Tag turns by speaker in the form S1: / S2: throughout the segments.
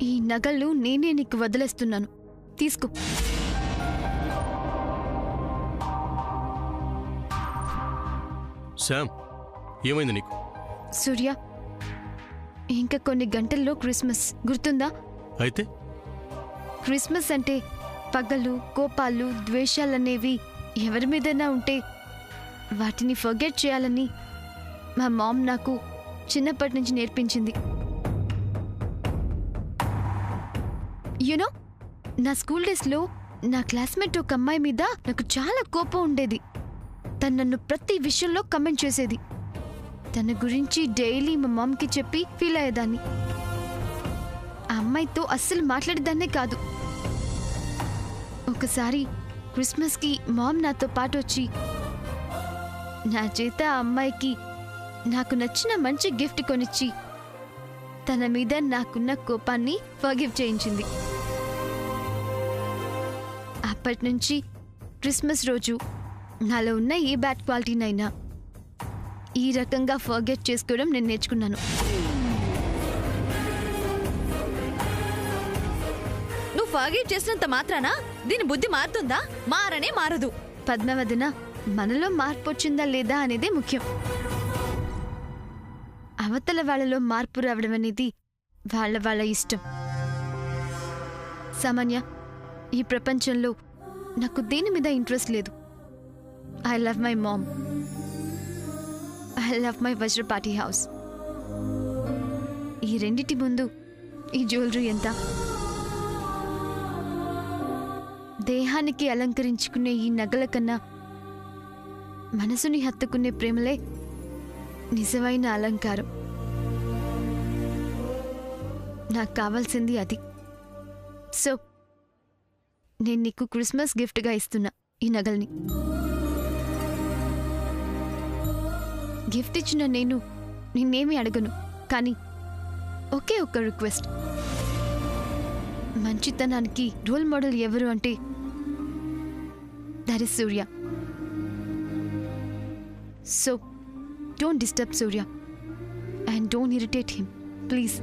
S1: ఈ నగలు నేనే నీకు వదిలేస్తున్నాను, తీసుకో.
S2: శామ్, ఏమైంది నీకు?
S1: సూర్య, ఇంకా కొన్ని గంటల్లో క్రిస్మస్, గుర్తుందా?
S2: అయితే
S1: క్రిస్మస్ అంటే పగలు, కోపాలు, ద్వేషాలనేవి ఎవరి మీదైనా ఉంటే వాటిని ఫర్గెట్ చేయాలని మా మామ్ నాకు చిన్నప్పటి నుంచి నేర్పించింది. యునో, నా స్కూల్ డేస్లో నా క్లాస్మేట్ ఒక అమ్మాయి మీద నాకు చాలా కోపం ఉండేది. తను నన్ను ప్రతి విషయంలో కమెంట్ చేసేది. తన గురించి డైలీ మా మామ్కి చెప్పి ఫీల్ అయ్యేదాన్ని. ఆ అమ్మాయితో అస్సలు మాట్లాడేదాన్నే కాదు. ఒకసారి క్రిస్మస్కి మామ్ నాతో పాటు వచ్చి నా చేత ఆ అమ్మాయికి నాకు నచ్చిన మంచి గిఫ్ట్ కొనిచ్చి తన మీద నాకున్న కోపాన్ని ఫర్గివ్ చేయించింది. అప్పటి నుంచి క్రిస్మస్ రోజు నాలో ఉన్న ఏ బ్యాడ్ క్వాలిటీనైనా ఈ రకంగా ఫర్గెట్ చేసుకోవడం నేను నేర్చుకున్నాను.
S3: నువ్వు ఫర్గెట్ చేసినంత మాత్రాన దీని బుద్ధి మారుతుందా? మారనే మారదు.
S1: పద్మావతిన, మనలో మార్పు వచ్చిందా లేదా అనేదే ముఖ్యం. అవతల వాళ్ళలో మార్పు రావడం అనేది వాళ్ళ ఇష్టం. సామాన్య, ఈ ప్రపంచంలో నాకు దేని మీద ఇంట్రెస్ట్ లేదు. I love my mom, I love my Vajrapati house. ఈ రెండిటి ముందు ఈ జ్యువెలరీ ఎంత? దేహానికి అలంకరించుకునే ఈ నగల కన్నా మనసుని హత్తుకునే ప్రేమలే నిజమైన అలంకారం. నాకు కావాల్సింది అది. సో నేను నీకు క్రిస్మస్ గిఫ్ట్గా ఇస్తున్నా ఈ నగల్ని. గిఫ్ట్ ఇచ్చిన నేను నిన్నేమీ అడగను, కానీ ఒకే ఒక్క రిక్వెస్ట్. మంచితనానికి రోల్ మోడల్ ఎవరు అంటే that is Surya. So don't disturb Surya and don't irritate him, please.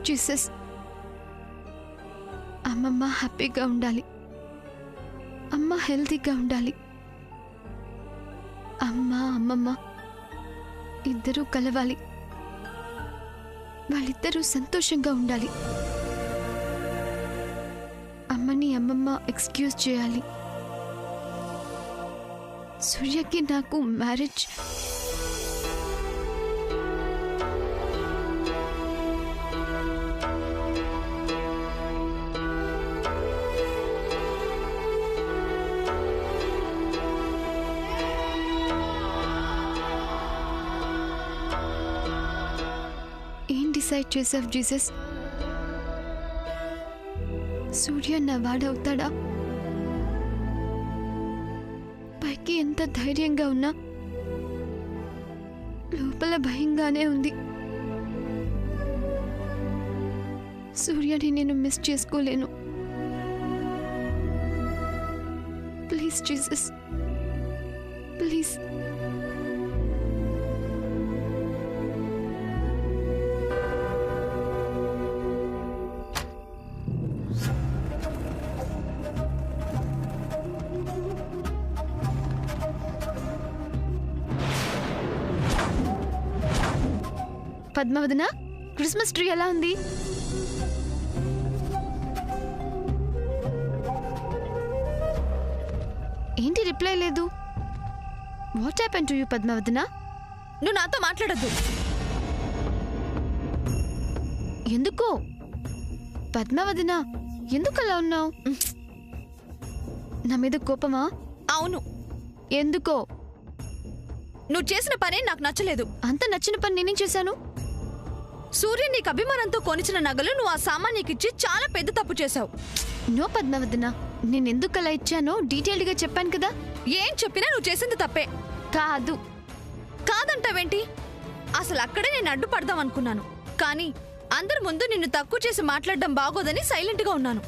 S1: Jesus, అమ్మమ్మ హ్యాపీగా ఉండాలి, అమ్మ హెల్తీగా ఉండాలి, అమ్మ అమ్మమ్మ ఇద్దరూ కలవాలి, వాళ్ళిద్దరూ సంతోషంగా ఉండాలి. అమ్మని అమ్మమ్మ ఎక్స్క్యూజ్ చేయాలి. సూర్యకి నాకు మ్యారేజ్. ఏం డిసైడ్ చేసావు జీసస్? సూర్య నా వాడవుతాడా? పైకి ఎంత ధైర్యంగా ఉన్నా లోపల భయంగానే ఉంది. సూర్యని నేను మిస్ చేసుకోలేను. Please Jesus, please. Padmavadana, Christmas tree ఎలా ఉంది? ఏంటి రిప్లై లేదు? What happen to you Padmavadana?
S3: నువ్వు నాతో మాట్లాడద్దు.
S1: ఎందుకో పద్మావదన, ఎందుకు అలా ఉన్నావు? నా మీద కోపమా?
S3: అవును.
S1: ఎందుకో?
S3: నువ్వు చేసిన పనే నాకు నచ్చలేదు.
S1: అంత నచ్చిన పని నేనేం చేశాను?
S3: సూర్య నీకు అభిమానంతో కొనిచిన నగలు నువ్వు ఆ సామాన్యకిచ్చి చాలా పెద్ద తప్పు చేశావు.
S1: నో పద్మావదన, నేనెందుకు అలా ఇచ్చానో డీటెయిల్డ్గా చెప్పాను కదా.
S3: ఏం చెప్పినా నువ్వు చేసింది తప్పే.
S1: కాదు.
S3: కాదంటావేంటి? అసలు అక్కడే నేను అడ్డుపడదాం అనుకున్నాను, కానీ అందరి ముందు నిన్ను తక్కువ చేసి మాట్లాడడం బాగోదని సైలెంట్ గా ఉన్నాను.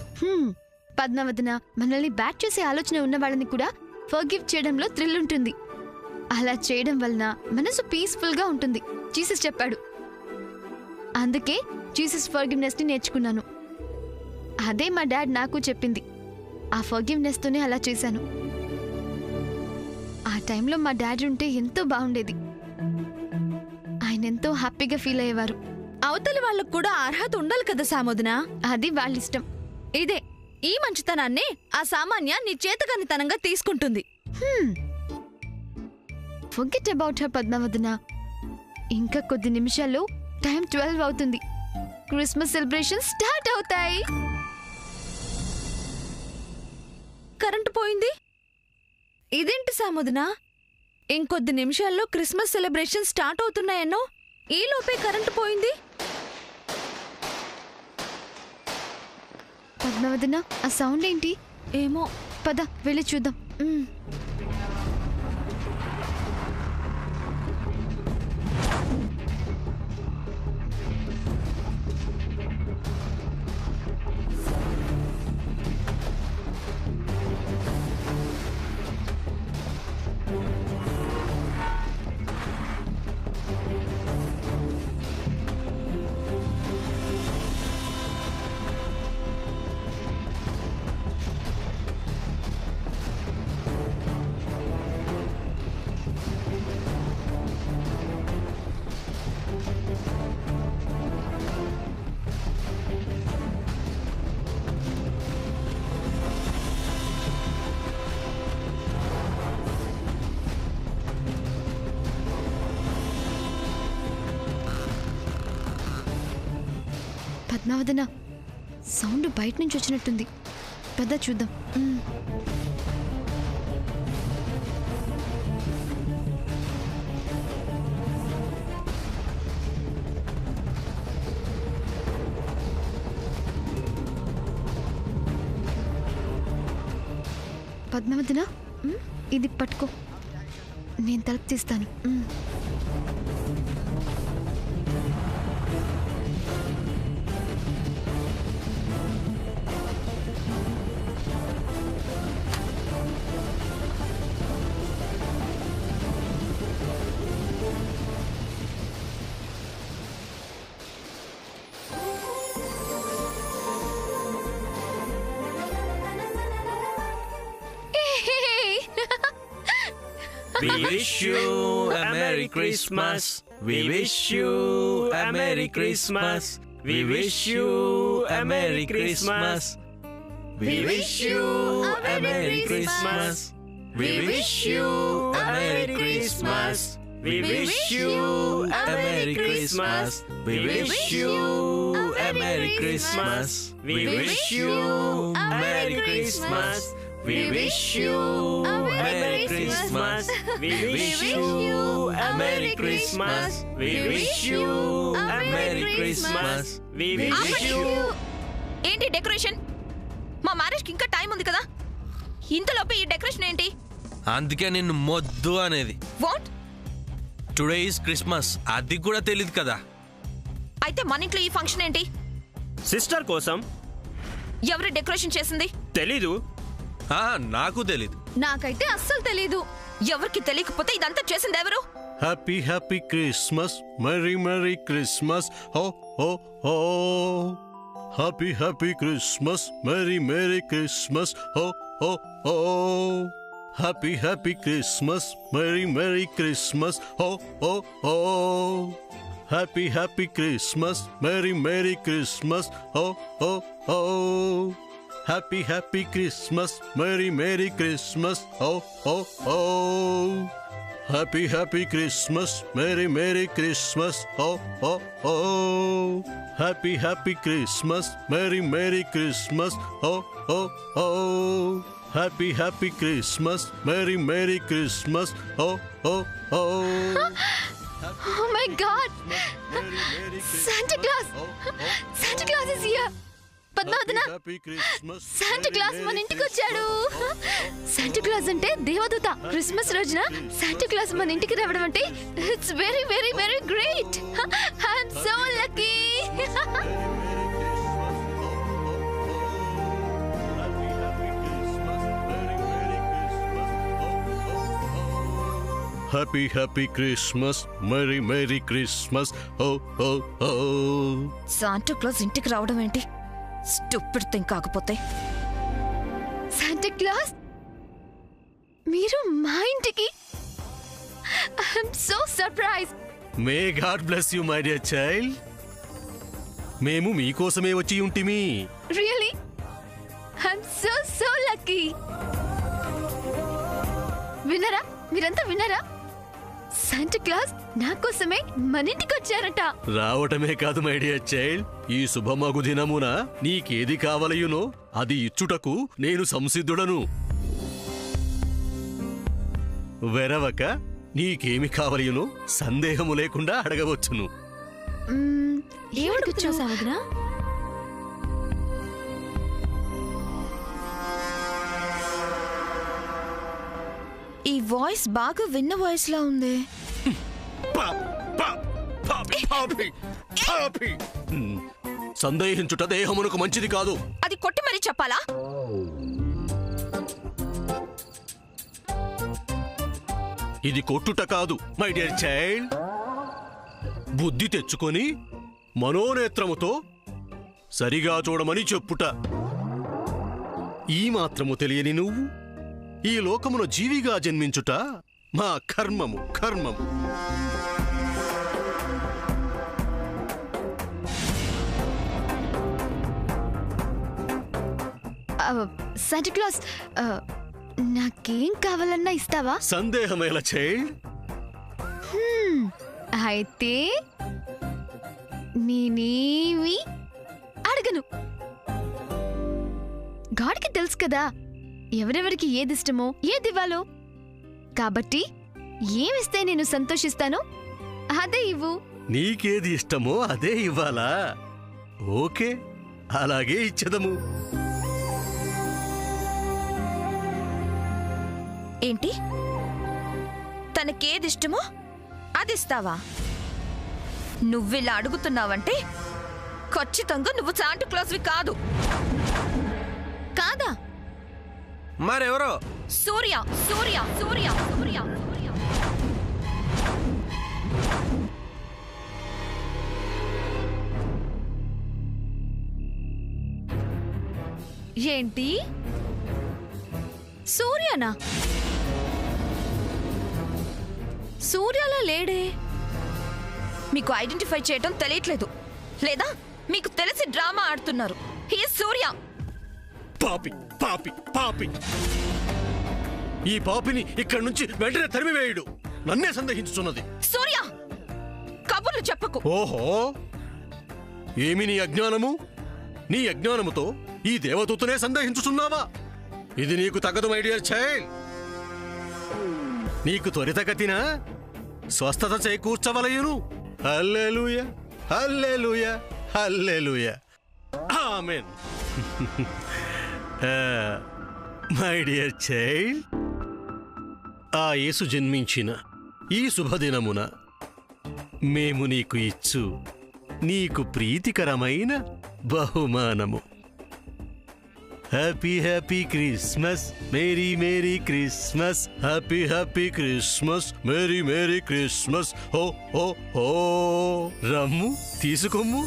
S1: పద్మావదన, మనల్ని బ్యాట్ చేసే ఆలోచన ఉన్న వాళ్ళని కూడా ఫర్గివ్ చేయడంలో థ్రిల్ ఉంటుంది. అలా చేయడం వలన మనసు పీస్ఫుల్ గా ఉంటుంది. జీసస్ చెప్పాడు. అందుకే జీసస్ ఫర్గివ్నెస్ ని నేర్చుకున్నాను. అదే మా డాడ్ నాకు చెప్పింది. ఆ ఫర్గివ్నెస్ తోనే అలా చేశాను. ఆ టైంలో మా డాడీ ఉంటే ఎంతో బాగుండేది. ఆయన ఎంతో హ్యాపీగా ఫీల్ అయ్యేవారు.
S3: అవతలి వాళ్ళకు కూడా అర్హత ఉండాలి కదా సామోదన.
S1: అది వాళ్ళ ఇష్టం.
S3: ఇదే ఈ మంచితనాన్నే ఆ సామాన్య నీ చేతకానితనంగా తీసుకుంటుంది.
S1: Forget about her Padmavadana. ఇంకా కొద్ది నిమిషాల్లో టైం 12 అవుతుంది. క్రిస్మస్ సెలబ్రేషన్ స్టార్ట్ అవుతాయి.
S3: కరెంటు పోయింది. ఇదేంటి సామోదన, ఇంకొద్ది నిమిషాల్లో క్రిస్మస్ సెలబ్రేషన్ స్టార్ట్ అవుతున్నాయన్నో, ఈ లోపే కరెంటు పోయింది.
S1: పద్మావదన, ఆ సౌండ్ ఏంటి?
S3: ఏమో.
S1: పద వెళ్ళి చూద్దాం. పద్మావదన, సౌండ్ బయట నుంచి వచ్చినట్టుంది. పద చూద్దాం. పద్మావదన, ఇది పట్టుకో, నేను తలుపు తీస్తాను.
S4: We wish you a Merry Christmas. We wish you a Merry Christmas. We wish you a Merry Christmas. We wish you a Merry Christmas. We wish you a Merry Christmas. We wish you a Merry Christmas. We wish you a Merry Christmas. We wish you a Merry Christmas. We wish you a Merry Christmas. We wish you a Merry Christmas. We wish you a Merry Christmas. We wish you.
S3: ఏంటి decoration? మా marriage కి ఇంకా time ఉంది కదా, ఇంతలోపు ఈ decoration ఏంటి?
S4: అందుకే నిన్ను మొద్దు అనేది.
S3: వాట్?
S4: టుడే ఈస్ క్రిస్మస్, అది కూడా తెలియదు కదా.
S3: అయితే మన ఇంట్లో ఈ ఫంక్షన్ ఏంటి?
S5: సిస్టర్ కోసం.
S3: ఎవరు డెకరేషన్ చేసింది?
S5: తెలీదు.
S4: నాకు తెలీదు.
S3: నాకైతే అస్సలు తెలీదు.
S6: ఎవరికి తెలియకపోతే ఇదంతా చేసింది ఎవరు?
S2: Happy happy Christmas, merry merry Christmas, ho ho ho. Happy happy Christmas, merry merry Christmas, ho ho ho. Happy happy Christmas, merry merry Christmas, ho ho ho. Happy happy Christmas, merry merry Christmas, ho ho ho. Happy happy Christmas, merry merry Christmas, ho ho ho. Happy happy Christmas, merry merry Christmas, ho ho ho. Happy happy Christmas, merry merry Christmas, ho ho ho. Happy happy Christmas, merry merry Christmas, ho ho హో.
S1: Oh my God! Santa Claus! Santa Claus is here! Padmavatana, Santa Claus మన ఇంటికి వచ్చాడు. Santa Claus అంటే దేవదూత. Christmas రోజున Santa Claus మన ఇంటికి రావడం అంటే it's very very very great. I'm so lucky.
S2: Happy happy Christmas, merry merry Christmas, ho ho ho.
S6: Santa Claus ఇంటికి రావడం ఏంటి? స్టూపిడ్ థింగ్ కాకపోతే.
S1: శాంటా క్లాస్ మీరు మా ఇంటికి? I'm so surprise.
S2: May God bless you my dear child. మేము మీకోసమే వచ్చి ఉంటిమి.
S1: Really? I'm so so lucky. విన్నారా? మీరంతా విన్నారా? శాంటా క్లాస్ నా కోసమే మన ఇంటికి వచ్చారట.
S2: రావటమే కాదు మై డియర్ చైల్డ్, ఈ శుభమగు దినమున నీకేది కావలయునో అది ఇచ్చుటకు నేను సంసిద్ధుడను. వెరవక నీకేమి కావలయునో సందేహము లేకుండా అడగవచ్చును.
S1: ఏమడుగుచ్చు సావద్రా?
S6: ఈ వాయిస్ బాగా విన్న వాయిస్ లా ఉంది.
S2: సందేహించుట దేహమునకు మంచిది కాదు.
S6: అది కొట్టి మరీ చెప్పాలా?
S2: ఇది కొట్టుట కాదు మై డియర్ చైల్డ్. బుద్ధి తెచ్చుకొని మనోనేత్రముతో సరిగా చూడమని చెప్పుట. ఈ మాత్రము తెలియని నువ్వు ఈ లోకమును జీవిగా జన్మించుట మా కర్మము కర్మము.
S1: శాంటా క్లాస్ నాకేం కావాలన్నా ఇస్తావా?
S2: సందేహమేలా చైల్డ్?
S1: అయితే నేనేమి అడగను. గాడికి తెలుసు కదా ఎవరెవరికి ఏది ఇష్టమో ఏది ఇవ్వాలో. కాబట్టి ఏమిస్తే నేను సంతోషిస్తానో అదే ఇవ్వు.
S2: నీకేది ఇష్టమో అదే ఇవ్వాలా? ఓకే, అలాగే ఇచ్చేదము.
S6: ఏంటి? తనకేది ఇష్టమో అది ఇస్తావా? నువ్విలా అడుగుతున్నావంటే ఖచ్చితంగా నువ్వు శాంటా క్లాస్వి కాదు.
S3: కాదా?
S4: మరెవరో?
S6: సూర్య సూర్య సూర్య సూర్య సూర్య.
S3: ఏంటి? సూర్యనా? సూర్యలా లేడే.
S6: మీకు ఐడెంటిఫై చేయటం తెలియట్లేదు లేదా? మీకు తెలిసి డ్రామా ఆడుతున్నారు. హీ సూర్య.
S2: పాపి పాపి పాపి. ఈ పాపిని ఇక్కడి నుంచి వెంటనే తరిమివేయుడు. నన్నే సందేహించుతున్నది.
S6: సూర్య కబుర్లు చెప్పకు.
S2: ఓహో, ఏమి నీ అజ్ఞానము? నీ అజ్ఞానముతో ఈ దేవదూతనే సందేహించుతున్నావా? ఇది నీకు తగదు మై డియర్ చైల్డ్. నీకు త్వరితగతిన స్వస్థత చేకూర్చవలయును. హల్లెలూయా హల్లెలూయా హల్లెలూయా ఆమేన్. మై డియర్ చైల్డ్, ఆ యేసు జన్మించిన ఈ శుభదినమున మేము నీకు ఇచ్చు నీకు ప్రీతికరమైన బహుమానము. Happy Christmas merry Christmas happy Christmas merry Christmas ho ho హో. రమ్ము తీసుకోమ్ము.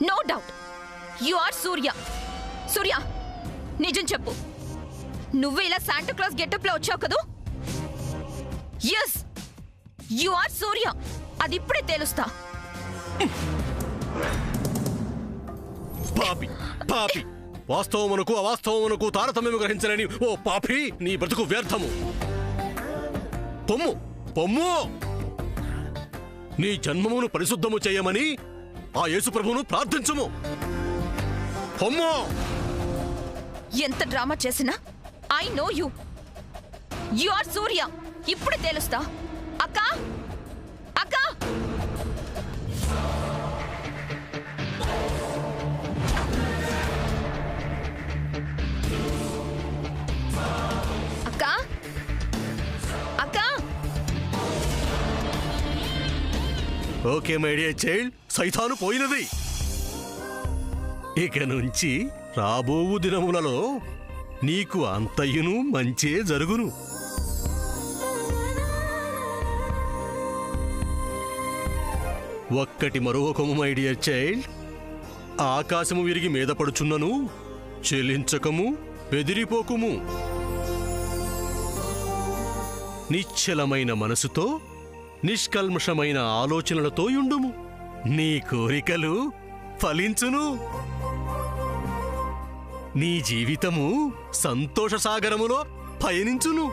S6: నో డౌట్ యు ఆర్ సూర్య. సూర్య, నిజం చెప్పు, నువ్వు ఇలా శాంటా క్లాస్ గెటప్ లో వచ్చావు కదూ? ఎస్, యు ఆర్ సూర్య. అది ఇప్పుడే తెలుస్తా.
S2: పాపి వాస్తవమునకు అవాస్తవమునకు తారతమ్యము గ్రహించలేని ఓ పాపి, నీ బ్రతుకు వ్యర్థము. పొమ్ము. నీ జన్మమును పరిశుద్ధము చేయమని ఆ యేసుప్రభువును ప్రార్థించుము. పొమ్ము.
S6: ఎంత డ్రామా చేసినా I know you. You are Surya. ఇప్పుడే తెలుస్తా. అక్కా, అక్కా, అక్కా, అక్కా.
S2: ఓకే మై డియర్ చైల్డ్, సైతాను పోయినది. ఇక నుంచి రాబోవు దినములలో నీకు అంతయును మంచే జరుగును. ఒక్కటి మరొకము మై డియర్ చైల్డ్, ఆకాశము విరిగి మీద పడుచున్నను చెలించకము, బెదిరిపోకుము. నిశ్చలమైన మనసుతో నిష్కల్మషమైన ఆలోచనలతో యుండుము. నీ కోరికలు ఫలించును. నీ జీవితము సంతోష సాగరములో పయనించును.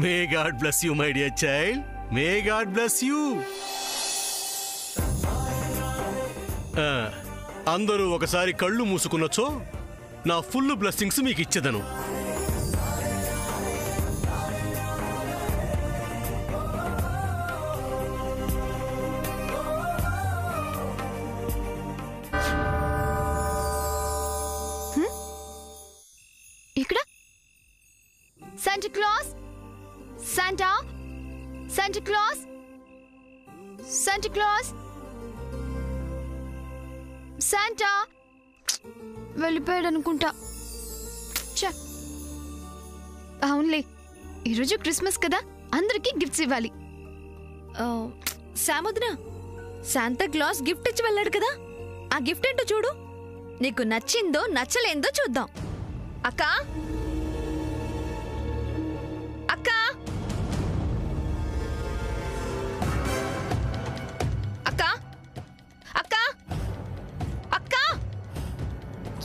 S2: May God bless you my dear child. May God bless you. అందరూ ఒకసారి కళ్ళు మూసుకున్నచో నా ఫుల్ బ్లెస్సింగ్స్ మీకు ఇచ్చేదను.
S1: ఇక్కడ Santa Claus, Santa Claus, Santa Claus, Santa వెళ్ళిపోయాడు అనుకుంటా. అవునులే, ఈరోజు క్రిస్మస్ కదా, అందరికీ గిఫ్ట్స్ ఇవ్వాలి.
S3: శామోదన, శాంతా క్లాస్ గిఫ్ట్ ఇచ్చి వెళ్ళాడు కదా, ఆ గిఫ్ట్ ఏంటో చూడు. నీకు నచ్చిందో నచ్చలేందో చూద్దాం.
S6: అక్కా, అక్కా, అక్కా, అక్కా, అక్కా.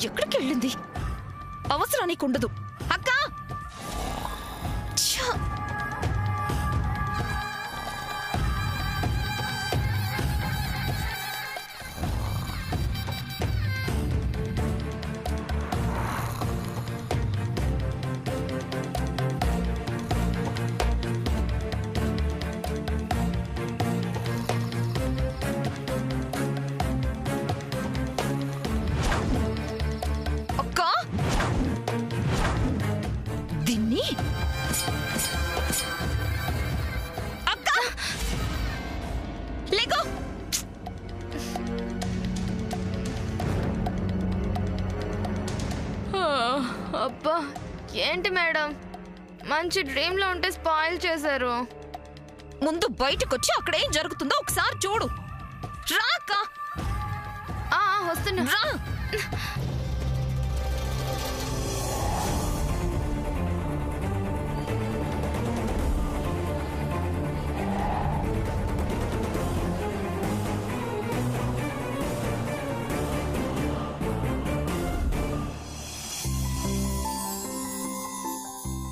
S6: ఎక్కడికి వెళ్ళింది? అవసరానికి ఉండదు. అక్కా. ఛ! అక్కా, దీన్ని అక్కా లేగో.
S7: అబ్బా, ఏంటి మేడం, మంచి డ్రీమ్ లో ఉంటే స్పాయిల్ చేశారు.
S6: ముందు బయటకొచ్చి అక్కడ ఏం జరుగుతుందో ఒకసారి చూడు. రా అక్కా.
S7: వస్తున్నా.
S6: రా.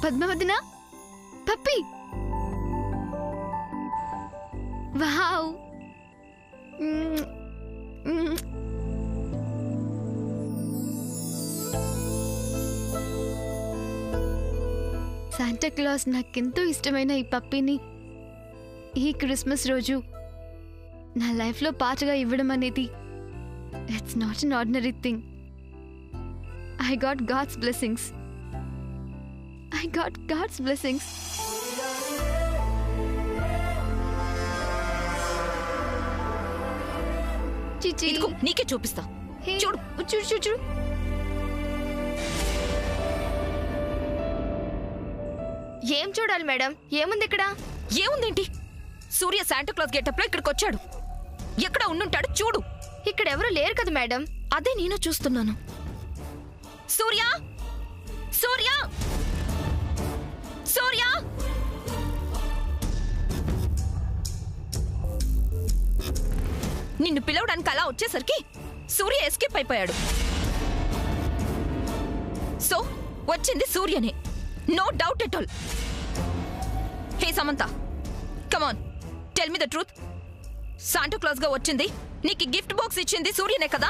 S1: పద్మవదన, పప్పి. వావ్. శాంటా క్లాస్ నాకెంతో ఇష్టమైన ఈ పప్పిని ఈ క్రిస్మస్ రోజు నా లైఫ్లో పాటగా ఇవ్వడం అనేది it's not an ordinary thing. I got God's blessings. I got God's blessings. చిచి
S6: ఇదిగో నీకే చూపిస్తా.
S1: హే,
S6: చూడు.
S1: చూడు చూడు చూడు.
S7: ఏం చూడాలి మేడం? ఏముంది ఇక్కడ?
S6: ఏముందేంటి? సూర్య శాంటాక్లాస్ గెటప్ లో ఇక్కడికి వచ్చాడు. ఎక్కడ ఉండుంటాడు చూడు.
S7: ఇక్కడ ఎవరు లేరు కదా మేడం.
S6: అదే నేను చూస్తున్నాను. సూర్య, సూర్య, సూర్య. నిన్ను పిలవడానికి అలా వచ్చేసరికి సూర్య ఎస్కేప్ అయిపోయాడు. సో వచ్చింది సూర్యనే, no doubt at all. Hey Samantha, come on, tell me the truth. Santa Claus గా వచ్చింది, నీకు గిఫ్ట్ బాక్స్ ఇచ్చింది సూర్యనే కదా?